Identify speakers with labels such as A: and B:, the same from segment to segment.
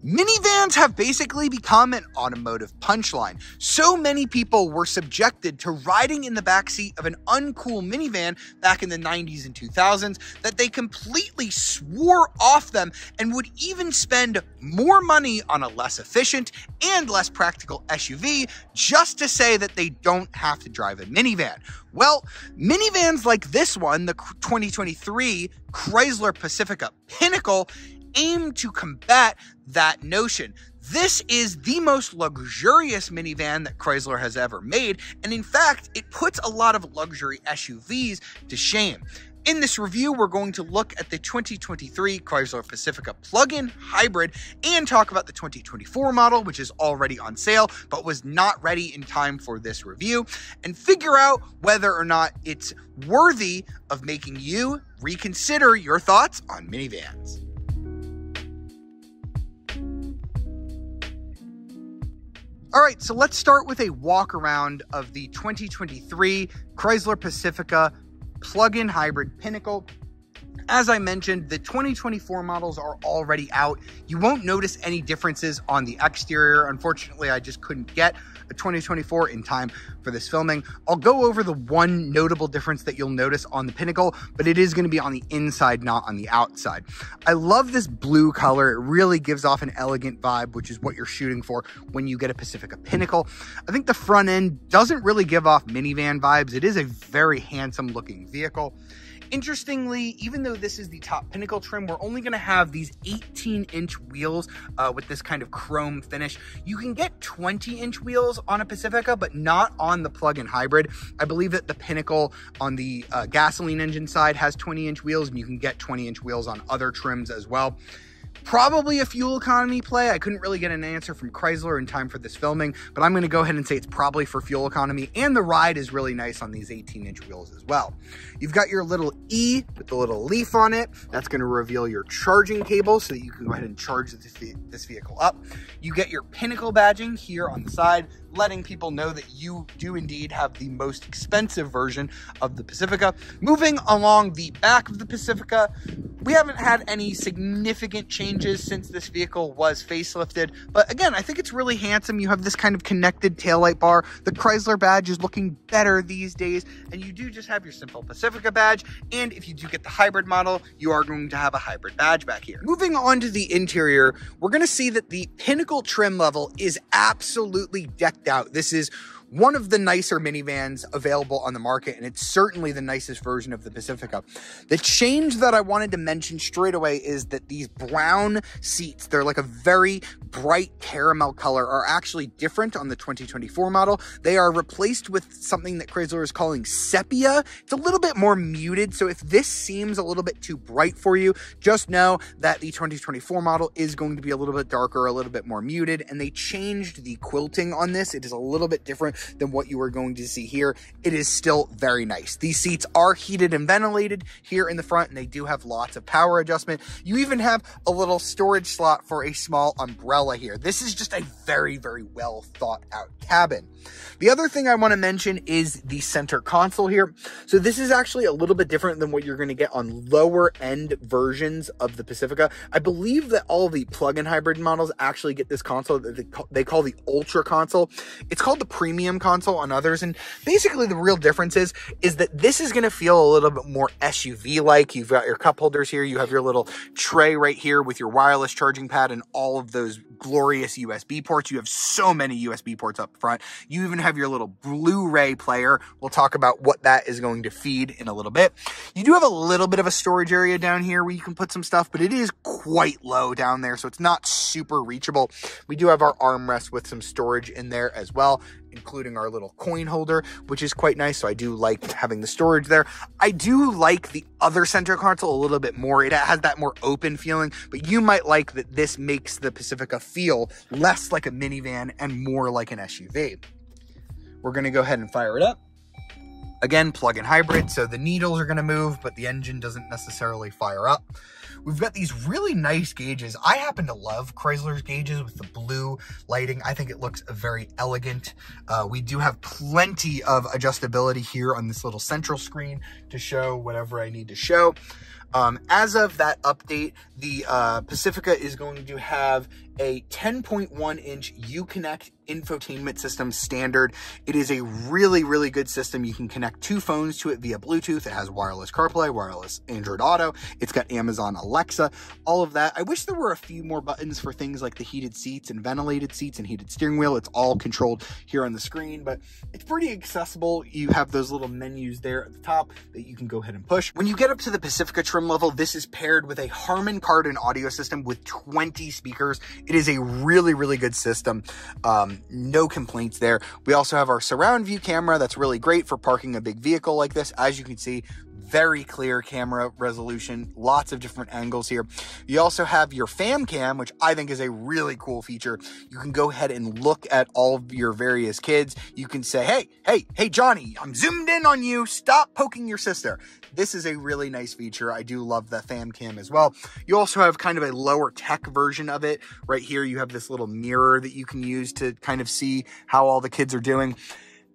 A: Minivans have basically become an automotive punchline. So many people were subjected to riding in the backseat of an uncool minivan back in the 90s and 2000s that they completely swore off them and would even spend more money on a less efficient and less practical SUV just to say that they don't have to drive a minivan. Well, minivans like this one, the 2023 Chrysler Pacifica Pinnacle, aim to combat that notion. This is the most luxurious minivan that Chrysler has ever made, and in fact, it puts a lot of luxury SUVs to shame. In this review, we're going to look at the 2023 Chrysler Pacifica plug-in hybrid and talk about the 2024 model, which is already on sale, but was not ready in time for this review, and figure out whether or not it's worthy of making you reconsider your thoughts on minivans. All right, so let's start with a walk around of the 2023 Chrysler Pacifica plug-in hybrid Pinnacle. As I mentioned, the 2024 models are already out. You won't notice any differences on the exterior. Unfortunately, I just couldn't get a 2024 in time for this filming. I'll go over the one notable difference that you'll notice on the Pinnacle, but it is going to be on the inside, not on the outside. I love this blue color. It really gives off an elegant vibe, which is what you're shooting for when you get a Pacifica Pinnacle. I think the front end doesn't really give off minivan vibes. It is a very handsome looking vehicle. Interestingly, even though this is the top Pinnacle trim, we're only going to have these 18-inch wheels with this kind of chrome finish. You can get 20-inch wheels on a Pacifica, but not on the plug-in hybrid. I believe that the Pinnacle on the gasoline engine side has 20-inch wheels, and you can get 20-inch wheels on other trims as well. Probably a fuel economy play. I couldn't really get an answer from Chrysler in time for this filming, but I'm going to go ahead and say it's probably for fuel economy, and the ride is really nice on these 18-inch wheels as well. You've got your little E with the little leaf on it. That's going to reveal your charging cable so that you can go ahead and charge this vehicle up. You get your Pinnacle badging here on the side, letting people know that you do indeed have the most expensive version of the Pacifica. Moving along the back of the Pacifica, we haven't had any significant changes since this vehicle was facelifted, but again, I think it's really handsome. You have this kind of connected taillight bar. The Chrysler badge is looking better these days, and you do just have your simple Pacifica badge, and if you do get the hybrid model, you are going to have a hybrid badge back here. Moving on to the interior, we're going to see that the Pinnacle trim level is absolutely decked out. This is one of the nicer minivans available on the market, and it's certainly the nicest version of the Pacifica. The change that I wanted to mention straight away is that these brown seats, they're like a very bright caramel color, are actually different on the 2024 model. They are replaced with something that Chrysler is calling sepia. It's a little bit more muted, so if this seems a little bit too bright for you, just know that the 2024 model is going to be a little bit darker, a little bit more muted, and they changed the quilting on this. It is a little bit different than what you are going to see here. It is still very nice. These seats are heated and ventilated here in the front, and they do have lots of power adjustment. You even have a little storage slot for a small umbrella here. This is just a very, very well thought out cabin. The other thing I want to mention is the center console here. So this is actually a little bit different than what you're going to get on lower end versions of the Pacifica. I believe that all the plug-in hybrid models actually get this console that they call the Ultra console. It's called the Premium console on others, and basically the real difference is that this is going to feel a little bit more SUV-like. You've got your cup holders here. You have your little tray right here with your wireless charging pad and all of those glorious USB ports. You have so many USB ports up front. You even have your little Blu-ray player. We'll talk about what that is going to feed in a little bit. You do have a little bit of a storage area down here where you can put some stuff, but it is quite low down there, so it's not super reachable. We do have our armrest with some storage in there as well, including our little coin holder, which is quite nice. So I do like having the storage there. I do like the other center console a little bit more. It has that more open feeling, but you might like that this makes the Pacifica feel less like a minivan and more like an SUV. We're going to go ahead and fire it up. Again, plug-in hybrid, so the needles are going to move, but the engine doesn't necessarily fire up. we've got these really nice gauges. I happen to love Chrysler's gauges with the blue lighting. I think it looks very elegant. We do have plenty of adjustability here on this little central screen to show whatever I need to show. As of that update, the Pacifica is going to have a 10.1-inch Uconnect infotainment system standard. It is a really, really good system. You can connect 2 phones to it via Bluetooth. It has wireless CarPlay, wireless Android Auto. It's got Amazon Alexa, all of that. I wish there were a few more buttons for things like the heated seats and ventilated seats and heated steering wheel. It's all controlled here on the screen, but it's pretty accessible. You have those little menus there at the top that you can go ahead and push. When you get up to the Pacifica trim level, this is paired with a Harman Kardon audio system with 20 speakers. It is a really, really good system. No complaints there. We also have our surround view camera. That's really great for parking a big vehicle like this. As you can see, very clear camera resolution, lots of different angles here. You also have your fam cam, which I think is a really cool feature. You can go ahead and look at all of your various kids. You can say, hey, Johnny, I'm zoomed in on you. Stop poking your sister. This is a really nice feature. I do love the fam cam as well. You also have kind of a lower tech version of it. Right here, you have this little mirror that you can use to kind of see how all the kids are doing.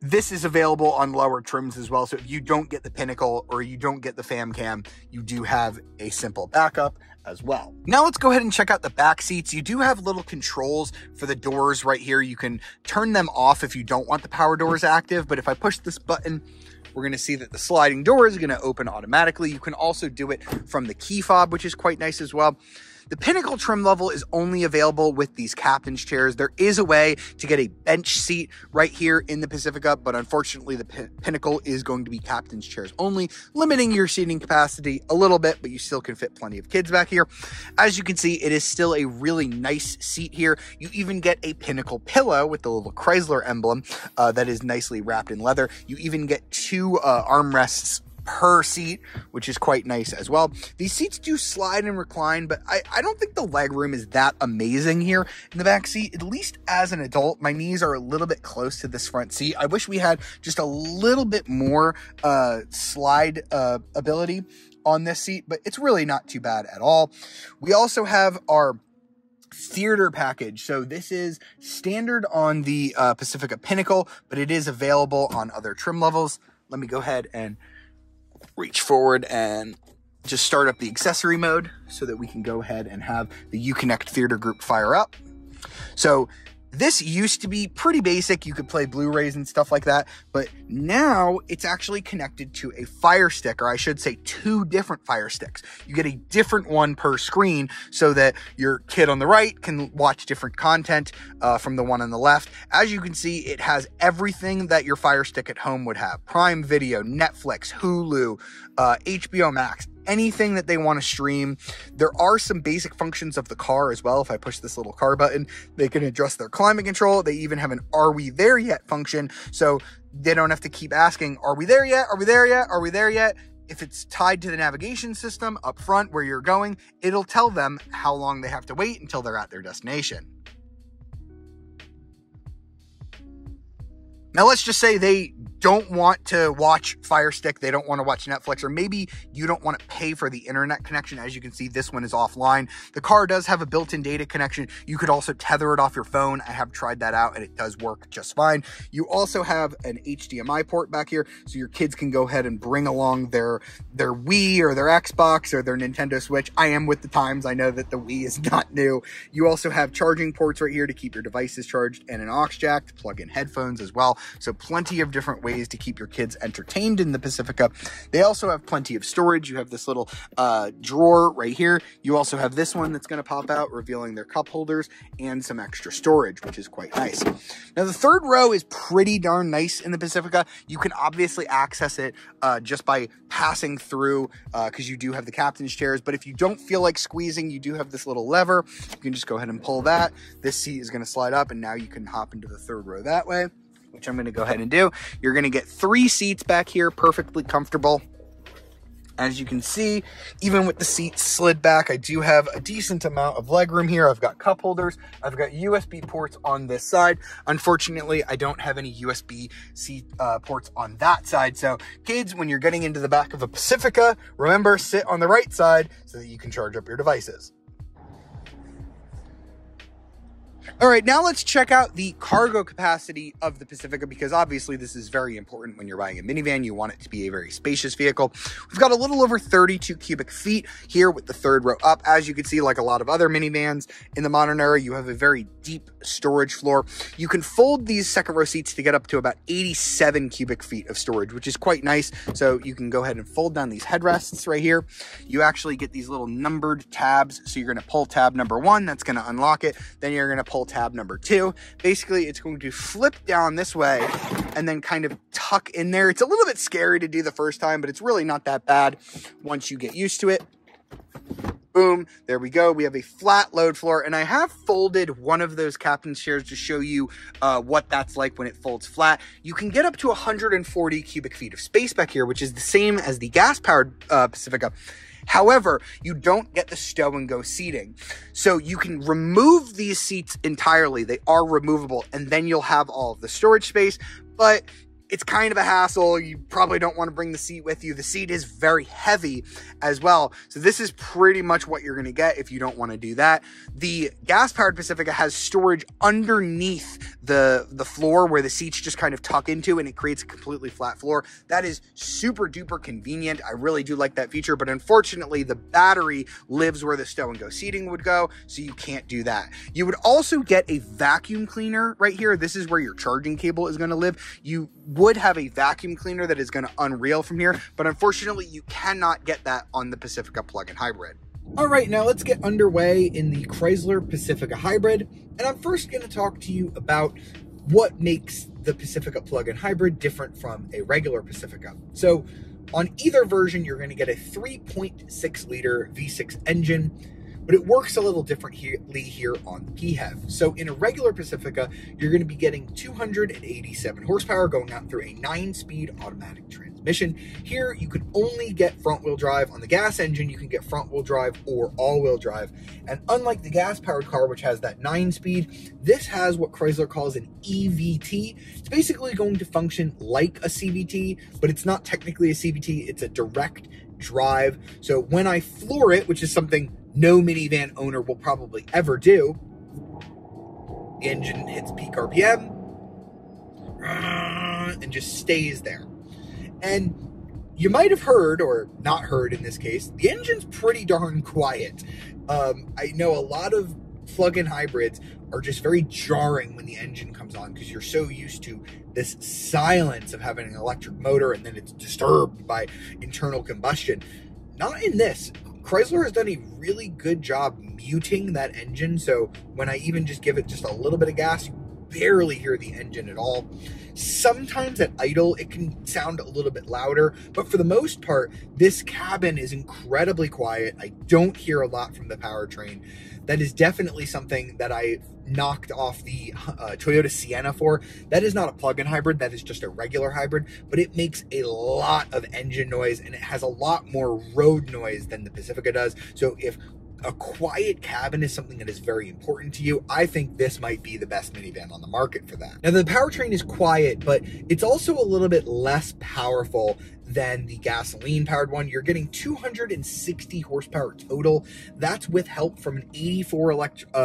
A: This is available on lower trims as well. So if you don't get the Pinnacle or you don't get the fam cam, you do have a simple backup as well. Now let's go ahead and check out the back seats. You do have little controls for the doors right here. You can turn them off if you don't want the power doors active. But if I push this button, we're going to see that the sliding door is going to open automatically. You can also do it from the key fob, which is quite nice as well. The Pinnacle trim level is only available with these captain's chairs. There is a way to get a bench seat right here in the Pacifica, but unfortunately the Pinnacle is going to be captain's chairs only, limiting your seating capacity a little bit, but you still can fit plenty of kids back here. As you can see, it is still a really nice seat here. You even get a Pinnacle pillow with the little Chrysler emblem that is nicely wrapped in leather. You even get 2 armrests per seat, which is quite nice as well. These seats do slide and recline, but I don't think the leg room is that amazing here in the back seat. At least as an adult, my knees are a little bit close to this front seat. I wish we had just a little bit more slide ability on this seat, but it's really not too bad at all. We also have our theater package. So this is standard on the Pacifica Pinnacle, but it is available on other trim levels. Let me go ahead and reach forward and just start up the accessory mode so that we can go ahead and have the Uconnect theater group fire up. So this used to be pretty basic. You could play Blu-rays and stuff like that, but now it's actually connected to a Fire Stick, or I should say 2 different Fire Sticks. You get a different one per screen so that your kid on the right can watch different content from the one on the left. As you can see, it has everything that your Fire Stick at home would have. Prime Video, Netflix, Hulu, HBO Max, anything that they want to stream. There are some basic functions of the car as well. If I push this little car button, they can adjust their climate control. They even have an "Are we there yet?" function, so they don't have to keep asking, "Are we there yet? Are we there yet? Are we there yet?" If it's tied to the navigation system up front where you're going, it'll tell them how long they have to wait until they're at their destination. Now let's just say they don't want to watch Fire Stick, they don't want to watch Netflix, or maybe you don't want to pay for the internet connection. As you can see, this one is offline. The car does have a built-in data connection. You could also tether it off your phone. I have tried that out and it does work just fine. You also have an HDMI port back here, so your kids can go ahead and bring along their Wii or their Xbox or their Nintendo Switch. I am with the times. I know that the Wii is not new. You also have charging ports right here to keep your devices charged, and an aux jack to plug in headphones as well. So plenty of different ways to keep your kids entertained in the Pacifica. They also have plenty of storage. You have this little drawer right here. You also have this one that's going to pop out, revealing their cup holders and some extra storage, which is quite nice. Now, the third row is pretty darn nice in the Pacifica. You can obviously access it just by passing through because you do have the captain's chairs. But if you don't feel like squeezing, you do have this little lever. You can just go ahead and pull that. This seat is going to slide up, and now you can hop into the third row that way, which I'm going to go ahead and do. You're going to get 3 seats back here, perfectly comfortable. As you can see, even with the seats slid back, I do have a decent amount of legroom here. I've got cup holders. I've got USB ports on this side. Unfortunately, I don't have any USB-C ports on that side. So kids, when you're getting into the back of a Pacifica, remember, sit on the right side so that you can charge up your devices. All right, now let's check out the cargo capacity of the Pacifica, because obviously this is very important when you're buying a minivan. You want it to be a very spacious vehicle. We've got a little over 32 cubic feet here with the third row up. As you can see, like a lot of other minivans in the modern era, you have a very deep storage floor. You can fold these second row seats to get up to about 87 cubic feet of storage, which is quite nice. So you can go ahead and fold down these headrests right here. You actually get these little numbered tabs. So you're going to pull tab number 1, that's going to unlock it. Then you're going to pull tab number 2. Basically, it's going to flip down this way and then kind of tuck in there. It's a little bit scary to do the first time, but it's really not that bad once you get used to it. Boom, there we go. We have a flat load floor, and I have folded one of those captain's chairs to show you what that's like when it folds flat. You can get up to 140 cubic feet of space back here, which is the same as the gas-powered Pacifica. However, you don't get the stow and go seating. So you can remove these seats entirely. They are removable, and then you'll have all of the storage space, but it's kind of a hassle. You probably don't want to bring the seat with you. The seat is very heavy as well. So this is pretty much what you're going to get if you don't want to do that. The gas-powered Pacifica has storage underneath the floor where the seats just kind of tuck into, and it creates a completely flat floor. That is super duper convenient. I really do like that feature, but unfortunately the battery lives where the stow and go seating would go, so you can't do that. You would also get a vacuum cleaner right here. This is where your charging cable is going to live. You would have a vacuum cleaner that is going to unreel from here, but unfortunately you cannot get that on the Pacifica plug-in hybrid. All right, now let's get underway in the Chrysler Pacifica Hybrid, and I'm first going to talk to you about what makes the Pacifica plug-in hybrid different from a regular Pacifica. So on either version, you're going to get a 3.6 liter V6 engine, but it works a little differently here on the PHEV. So in a regular Pacifica, you're going to be getting 287 horsepower going out through a 9-speed automatic transmission. Here, you can only get front-wheel drive. On the gas engine, you can get front-wheel drive or all-wheel drive. And unlike the gas-powered car, which has that 9-speed, this has what Chrysler calls an EVT. It's basically going to function like a CVT, but it's not technically a CVT. It's a direct drive. So when I floor it, which is something no minivan owner will probably ever do, the engine hits peak RPM and just stays there. And you might have heard, or not heard in this case, the engine's pretty darn quiet. I know a lot of plug-in hybrids are just very jarring when the engine comes on because you're so used to this silence of having an electric motor, and then it's disturbed by internal combustion. Not in this. Chrysler has done a really good job muting that engine, so when I even just give it just a little bit of gas, you barely hear the engine at all. Sometimes at idle, it can sound a little bit louder, but for the most part, this cabin is incredibly quiet. I don't hear a lot from the powertrain. That is definitely something that I knocked off the Toyota Sienna for. That is not a plug-in hybrid, that is just a regular hybrid, but it makes a lot of engine noise, and it has a lot more road noise than the Pacifica does. So if a quiet cabin is something that is very important to you, I think this might be the best minivan on the market for that. Now, the powertrain is quiet, but it's also a little bit less powerful than the gasoline-powered one. You're getting 260 horsepower total. That's with help from an 84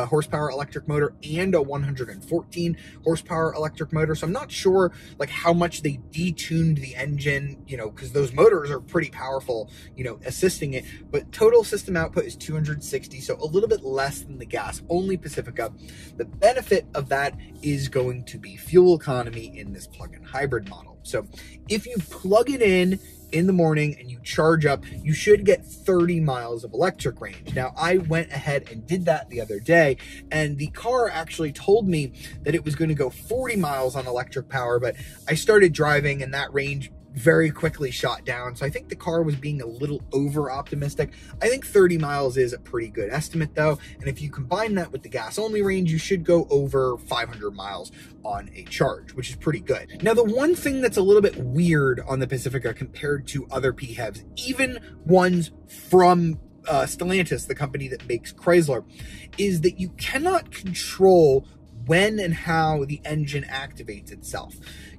A: horsepower electric motor and a 114 horsepower electric motor. So I'm not sure like how much they detuned the engine, you know, because those motors are pretty powerful, you know, assisting it. But total system output is 260, so a little bit less than the gas-only Pacifica. The benefit of that is going to be fuel economy in this plug-in hybrid model. So if you plug it in the morning and you charge up, you should get 30 miles of electric range. Now, I went ahead and did that the other day, and the car actually told me that it was going to go 40 miles on electric power, but I started driving and that range very quickly shot down. So I think the car was being a little over optimistic. I think 30 miles is a pretty good estimate though. And if you combine that with the gas only range, you should go over 500 miles on a charge, which is pretty good. Now, the one thing that's a little bit weird on the Pacifica compared to other PHEVs, even ones from Stellantis, the company that makes Chrysler, is that you cannot control when and how the engine activates itself.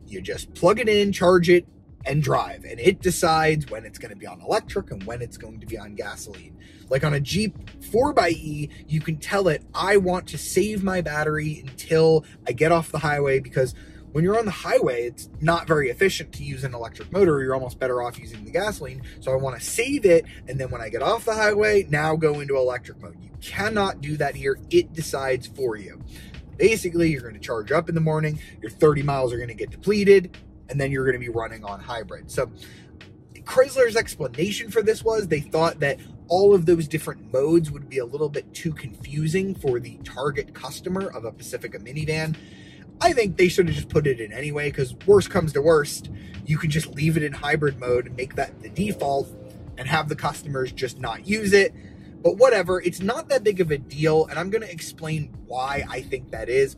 A: You just plug it in, charge it, and drive, and it decides when it's going to be on electric and when it's going to be on gasoline. Like on a Jeep 4xe, you can tell it, I want to save my battery until I get off the highway, because when you're on the highway, it's not very efficient to use an electric motor. You're almost better off using the gasoline. So I want to save it, and then when I get off the highway, now go into electric mode. You cannot do that here. It decides for you. Basically, you're going to charge up in the morning, your 30 miles are going to get depleted, and then you're going to be running on hybrid. So Chrysler's explanation for this was they thought that all of those different modes would be a little bit too confusing for the target customer of a Pacifica minivan. I think they should have just put it in anyway, because worst comes to worst, you can just leave it in hybrid mode and make that the default and have the customers just not use it. But whatever, it's not that big of a deal, and I'm going to explain why I think that is.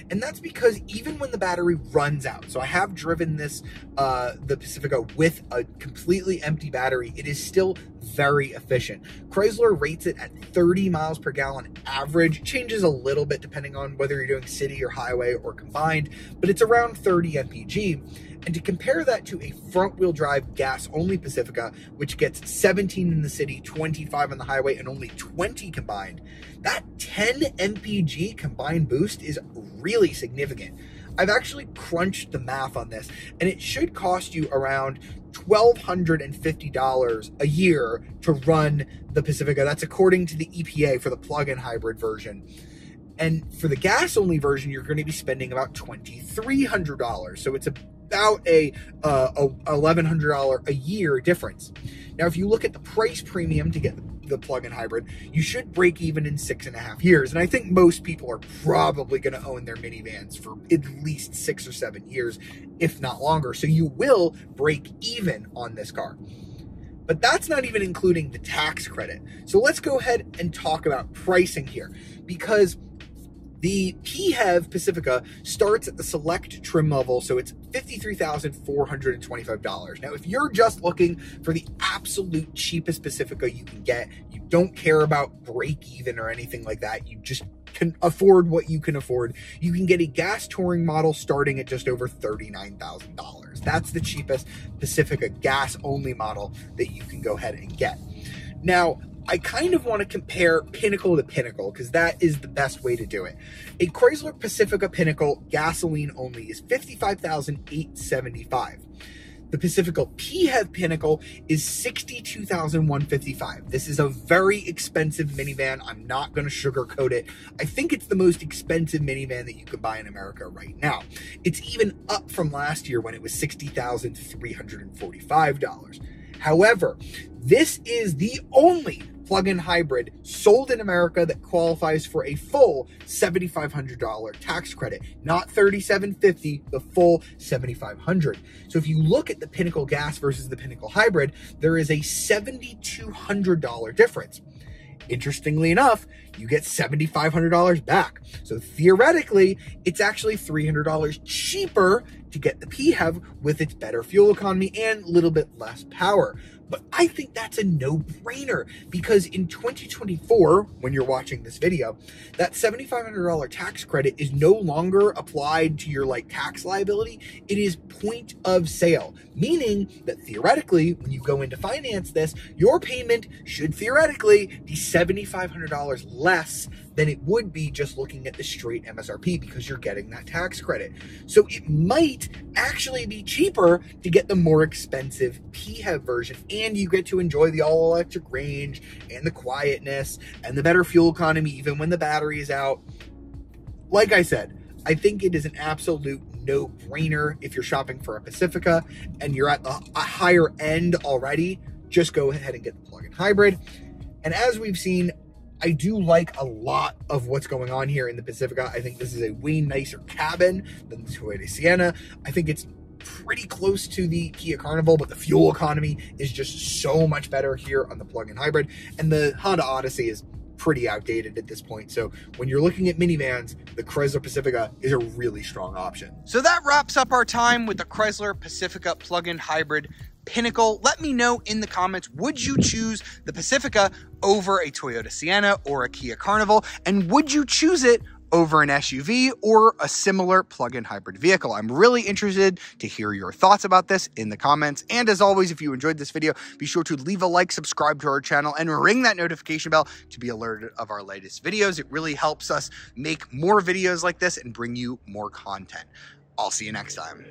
A: And that's because even when the battery runs out, so I have driven this, the Pacifica with a completely empty battery, it is still very efficient. Chrysler rates it at 30 miles per gallon average. Changes a little bit depending on whether you're doing city or highway or combined, but it's around 30 mpg. And to compare that to a front-wheel drive gas-only Pacifica, which gets 17 in the city, 25 on the highway, and only 20 combined, that 10 mpg combined boost is really significant. I've actually crunched the math on this, and it should cost you around $1,250 a year to run the Pacifica. That's according to the EPA for the plug-in hybrid version. And for the gas-only version, you're going to be spending about $2,300. So it's about a $1,100 a year difference. Now, if you look at the price premium to get the plug-in hybrid, you should break even in 6.5 years. And I think most people are probably going to own their minivans for at least 6 or 7 years, if not longer. So you will break even on this car. But that's not even including the tax credit. So let's go ahead and talk about pricing here, because the PHEV Pacifica starts at the select trim level, so it's $53,425. Now, if you're just looking for the absolute cheapest Pacifica you can get, you don't care about break even or anything like that, you just can afford what you can afford, you can get a gas touring model starting at just over $39,000. That's the cheapest Pacifica gas only model that you can go ahead and get. Now, I kind of want to compare Pinnacle to Pinnacle, because that is the best way to do it. A Chrysler Pacifica Pinnacle gasoline only is $55,875. The Pacifica PHEV Pinnacle is $62,155. This is a very expensive minivan. I'm not going to sugarcoat it. I think it's the most expensive minivan that you can buy in America right now. It's even up from last year when it was $60,345. However, this is the only plug-in hybrid sold in America that qualifies for a full $7,500 tax credit, not $3,750, the full $7,500. So if you look at the Pinnacle gas versus the Pinnacle hybrid, there is a $7,200 difference. Interestingly enough, you get $7,500 back. So theoretically, it's actually $300 cheaper to get the PHEV with its better fuel economy and a little bit less power. But I think that's a no-brainer, because in 2024, when you're watching this video, that $7,500 tax credit is no longer applied to your tax liability. It is point of sale, meaning that theoretically, when you go in to finance this, your payment should theoretically be $7,500 less than it would be just looking at the straight MSRP, because you're getting that tax credit. So it might actually be cheaper to get the more expensive PHEV version, and you get to enjoy the all-electric range and the quietness and the better fuel economy even when the battery is out. Like I said, I think it is an absolute no-brainer. If you're shopping for a Pacifica and you're at a higher end already, just go ahead and get the plug-in hybrid. And as we've seen, I do like a lot of what's going on here in the Pacifica. I think this is a way nicer cabin than the Toyota Sienna. I think it's
B: pretty close to the Kia Carnival, but the fuel economy is just so much better here on the plug-in hybrid. And the Honda Odyssey is pretty outdated at this point. So when you're looking at minivans, the Chrysler Pacifica is a really strong option.
A: So that wraps up our time with the Chrysler Pacifica plug-in hybrid Pinnacle. Let me know in the comments, would you choose the Pacifica over a Toyota Sienna or a Kia Carnival? And would you choose it over an SUV or a similar plug-in hybrid vehicle? I'm really interested to hear your thoughts about this in the comments. And as always, if you enjoyed this video, be sure to leave a like, subscribe to our channel, and ring that notification bell to be alerted of our latest videos. It really helps us make more videos like this and bring you more content. I'll see you next time.